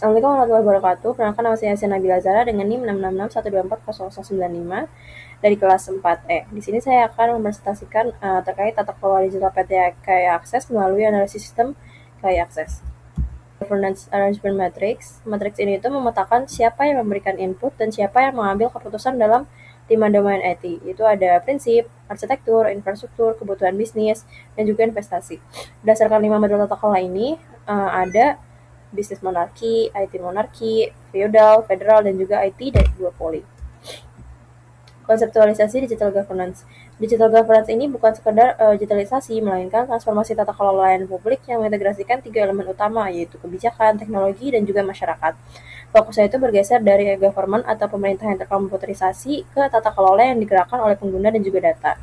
Assalamualaikum warahmatullahi wabarakatuh. Perkenalkan nama saya Nabila Zara dengan NIM 666124000 dari kelas 4E. Di sini saya akan mempresentasikan terkait tata kelola digital PT KAI Akses melalui analisis sistem KAI Akses. Governance Arrangement Matrix. Matrix ini itu memetakan siapa yang memberikan input dan siapa yang mengambil keputusan dalam 5 domain IT. Itu ada prinsip, arsitektur, infrastruktur, kebutuhan bisnis, dan juga investasi. Berdasarkan 5 model tata kelola ini, ada bisnis monarki, IT monarki, feudal, federal, dan juga IT dari duopoly. Konseptualisasi digital governance. Digital governance ini bukan sekedar digitalisasi, melainkan transformasi tata kelola layanan publik yang mengintegrasikan 3 elemen utama, yaitu kebijakan, teknologi, dan juga masyarakat. Fokusnya itu bergeser dari government atau pemerintah yang terkomputerisasi ke tata kelola yang digerakkan oleh pengguna dan juga data.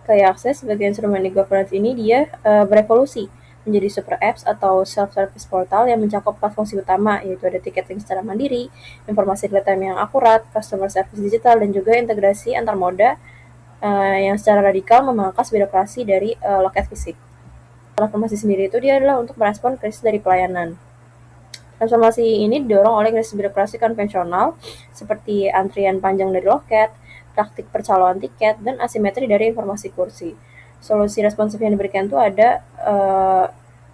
KAI Akses sebagai instrumen e-governance ini dia berevolusi menjadi super apps atau self-service portal yang mencakup 4 fungsi utama, yaitu ada tiketing secara mandiri, informasi real-time yang akurat, customer service digital, dan juga integrasi antar moda yang secara radikal memangkas birokrasi dari loket fisik. Transformasi sendiri itu dia adalah untuk merespon krisis dari pelayanan. Transformasi ini didorong oleh krisis birokrasi konvensional seperti antrian panjang dari loket, praktik percaloan tiket, dan asimetri dari informasi kursi. Solusi responsif yang diberikan itu ada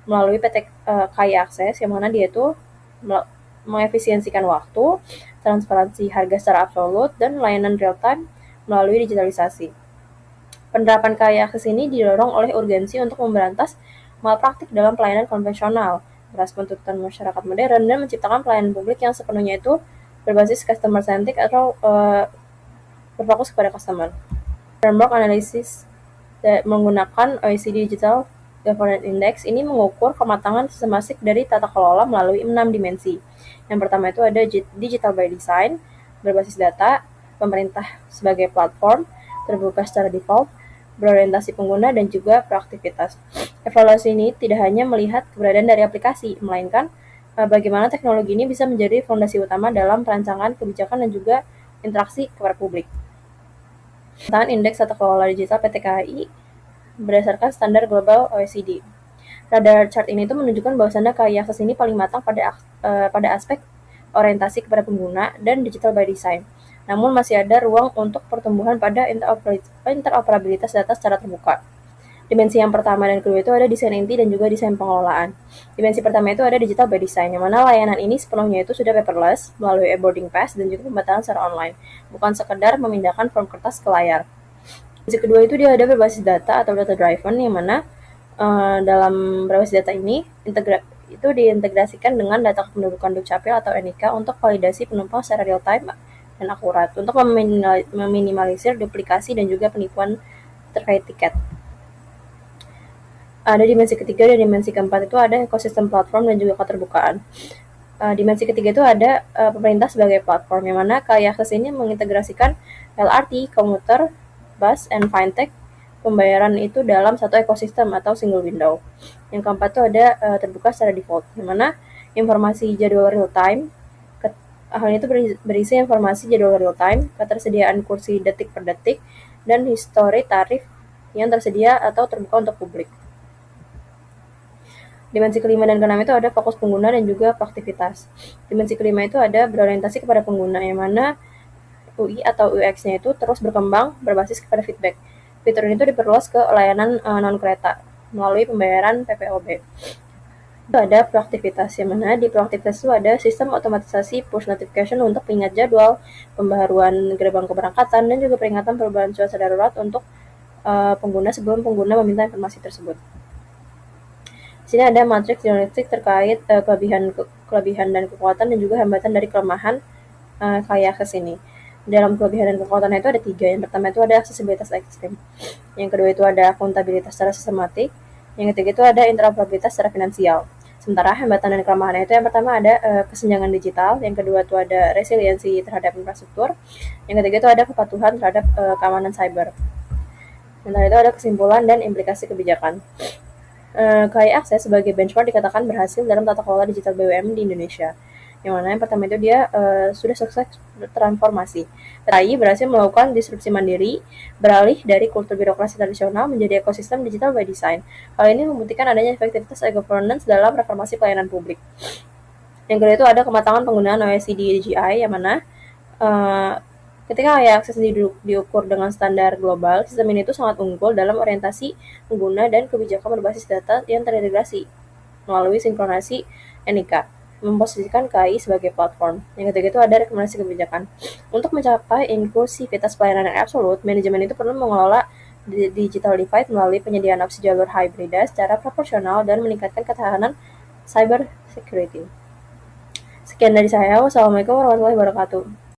melalui PT KAI Akses, yang mana dia itu mengefisiensikan waktu, transparansi harga secara absolut, dan layanan real-time melalui digitalisasi. Penerapan KAI Akses ini didorong oleh urgensi untuk memberantas malpraktik dalam pelayanan konvensional, merespon tuntutan masyarakat modern, dan menciptakan pelayanan publik yang sepenuhnya itu berbasis customer-centric atau berfokus kepada customer. Framework Analysis menggunakan OECD Digital Governance Index ini mengukur kematangan sistematik dari tata kelola melalui 6 dimensi. Yang pertama itu ada digital by design, berbasis data, pemerintah sebagai platform, terbuka secara default, berorientasi pengguna, dan juga proaktivitas. Evaluasi ini tidak hanya melihat keberadaan dari aplikasi, melainkan bagaimana teknologi ini bisa menjadi fondasi utama dalam perancangan kebijakan dan juga interaksi kepada publik. Tentang indeks tata kelola digital PT KAI berdasarkan standar global OECD. Radar chart ini tuh menunjukkan bahwa KAI Akses ini paling matang pada aspek orientasi kepada pengguna dan digital by design. Namun masih ada ruang untuk pertumbuhan pada interoperabilitas data secara terbuka. Dimensi yang pertama dan kedua itu ada desain inti dan juga desain pengelolaan. Dimensi pertama itu ada digital by design, yang mana layanan ini sepenuhnya itu sudah paperless melalui e-boarding pass dan juga pembatalan secara online, bukan sekedar memindahkan form kertas ke layar. Dimensi kedua itu dia ada berbasis data atau data driven, yang mana dalam berbasis data ini itu diintegrasikan dengan data kependudukan Dukcapil atau NIK untuk validasi penumpang secara real time dan akurat untuk meminimalisir duplikasi dan juga penipuan terkait tiket. Ada dimensi ketiga dan dimensi keempat itu ada ekosistem platform dan juga keterbukaan. Dimensi ketiga itu ada pemerintah sebagai platform, yang mana KAI Akses ini mengintegrasikan LRT, komuter, bus, and fintech pembayaran itu dalam satu ekosistem atau single window. Yang keempat itu ada terbuka secara default, yang mana informasi jadwal real time. Hal itu berisi informasi jadwal real time, ketersediaan kursi detik per detik, dan histori tarif yang tersedia atau terbuka untuk publik. Dimensi kelima dan keenam itu ada fokus pengguna dan juga proaktivitas. Dimensi kelima itu ada berorientasi kepada pengguna, yang mana UI atau UX-nya itu terus berkembang berbasis kepada feedback. Fitur ini diperluas ke layanan non-kereta melalui pembayaran PPOB. Itu ada proaktivitas, yang mana di proaktivitas itu ada sistem otomatisasi push notification untuk pengingat jadwal, pembaharuan gerbang keberangkatan, dan juga peringatan perubahan cuaca darurat untuk pengguna sebelum pengguna meminta informasi tersebut. Di sini ada matriks diagnostik terkait kelebihan dan kekuatan dan juga hambatan dari kelemahan KAI Akses ini. Dalam kelebihan dan kekuatan itu ada 3. Yang pertama itu ada aksesibilitas ekstrim. Yang kedua itu ada akuntabilitas secara sistematik. Yang ketiga itu ada interoperabilitas secara finansial. Sementara hambatan dan kelemahannya itu yang pertama ada kesenjangan digital, yang kedua itu ada resiliensi terhadap infrastruktur, yang ketiga itu ada kepatuhan terhadap keamanan cyber. Sementara itu ada kesimpulan dan implikasi kebijakan. KAI Akses sebagai benchmark dikatakan berhasil dalam tata kelola digital BUMN di Indonesia. Yang mana yang pertama itu dia sudah sukses transformasi. KAI berhasil melakukan disrupsi mandiri, beralih dari kultur birokrasi tradisional menjadi ekosistem digital by design. Hal ini membuktikan adanya efektivitas e-governance dalam reformasi pelayanan publik. Yang kedua itu ada kematangan penggunaan OECD DGI, yang mana uh, ketika akses diukur dengan standar global, sistem ini itu sangat unggul dalam orientasi pengguna dan kebijakan berbasis data yang terintegrasi melalui sinkronasi NIK, memposisikan KAI sebagai platform. Yang ketiga itu ada rekomendasi kebijakan. Untuk mencapai inklusivitas pelayanan yang absolut, manajemen itu perlu mengelola digital divide melalui penyediaan opsi jalur hibrida secara proporsional dan meningkatkan ketahanan cyber security. Sekian dari saya. Wassalamualaikum warahmatullahi wabarakatuh.